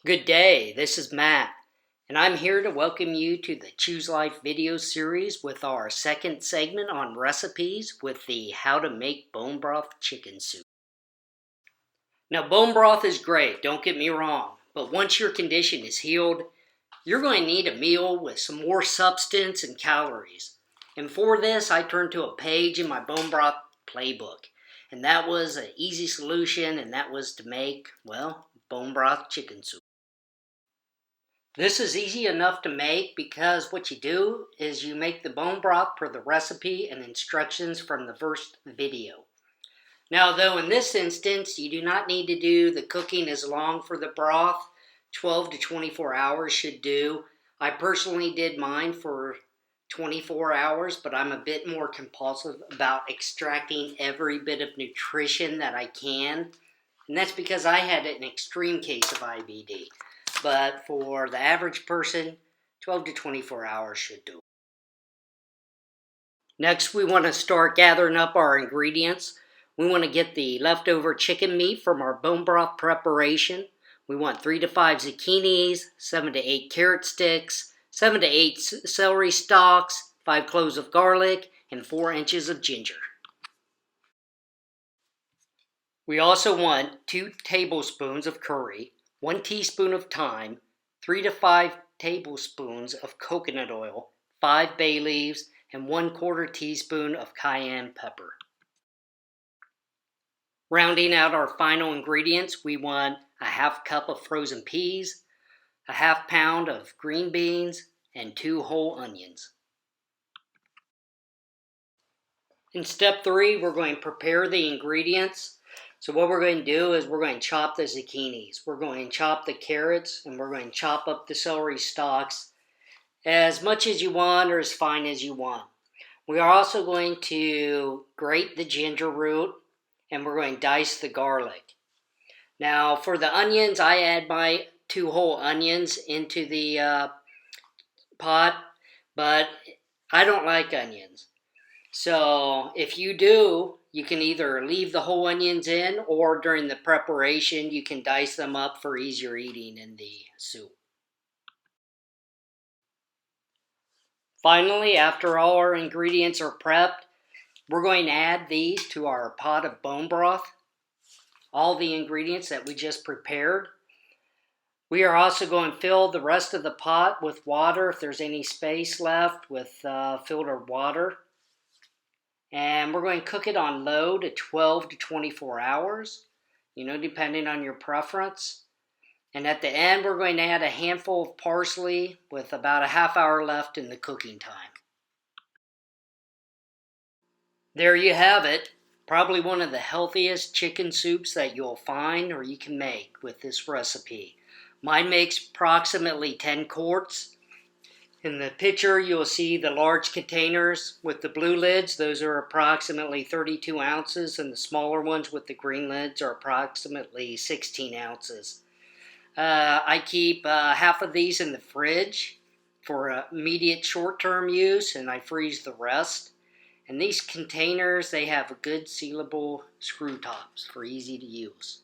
Good day, this is Matt, and I'm here to welcome you to the Choose Life video series with our second segment on recipes with the How to Make Bone Broth Chicken Soup. Now, bone broth is great, don't get me wrong, but once your condition is healed, you're going to need a meal with some more substance and calories. And for this, I turned to a page in my bone broth playbook, and that was an easy solution, and that was to make, well, bone broth chicken soup. This is easy enough to make because what you do is you make the bone broth per the recipe and instructions from the first video. Now though, in this instance, you do not need to do the cooking as long for the broth. 12 to 24 hours should do. I personally did mine for 24 hours, but I'm a bit more compulsive about extracting every bit of nutrition that I can. And that's because I had an extreme case of IBD. But for the average person, 12 to 24 hours should do. Next, we want to start gathering up our ingredients. We want to get the leftover chicken meat from our bone broth preparation. We want 3 to 5 zucchinis, 7 to 8 carrot sticks, 7 to 8 celery stalks, 5 cloves of garlic, and 4 inches of ginger. We also want 2 tablespoons of curry, 1 teaspoon of thyme, 3 to 5 tablespoons of coconut oil, 5 bay leaves, and 1/4 teaspoon of cayenne pepper. Rounding out our final ingredients, we want a 1/2 cup of frozen peas, a 1/2 pound of green beans, and 2 whole onions. In step 3, we're going to prepare the ingredients. So what we're going to do is we're going to chop the zucchinis, we're going to chop the carrots, and we're going to chop up the celery stalks as much as you want or as fine as you want. We are also going to grate the ginger root, and we're going to dice the garlic. Now for the onions, I add my 2 whole onions into the pot, but I don't like onions. So if you do, you can either leave the whole onions in, or during the preparation, you can dice them up for easier eating in the soup. Finally, after all our ingredients are prepped, we're going to add these to our pot of bone broth, all the ingredients that we just prepared. We are also going to fill the rest of the pot with water, if there's any space left, with filtered water. And we're going to cook it on low to 12 to 24 hours, depending on your preference. And at the end, we're going to add a handful of parsley with about a 1/2 hour left in the cooking time. There you have it. Probably one of the healthiest chicken soups that you'll find or you can make with this recipe. Mine makes approximately 10 quarts. In the picture, you'll see the large containers with the blue lids. Those are approximately 32 ounces, and the smaller ones with the green lids are approximately 16 ounces. I keep 1/2 of these in the fridge for immediate short-term use, and I freeze the rest. And these containers, they have good sealable screw tops for easy to use.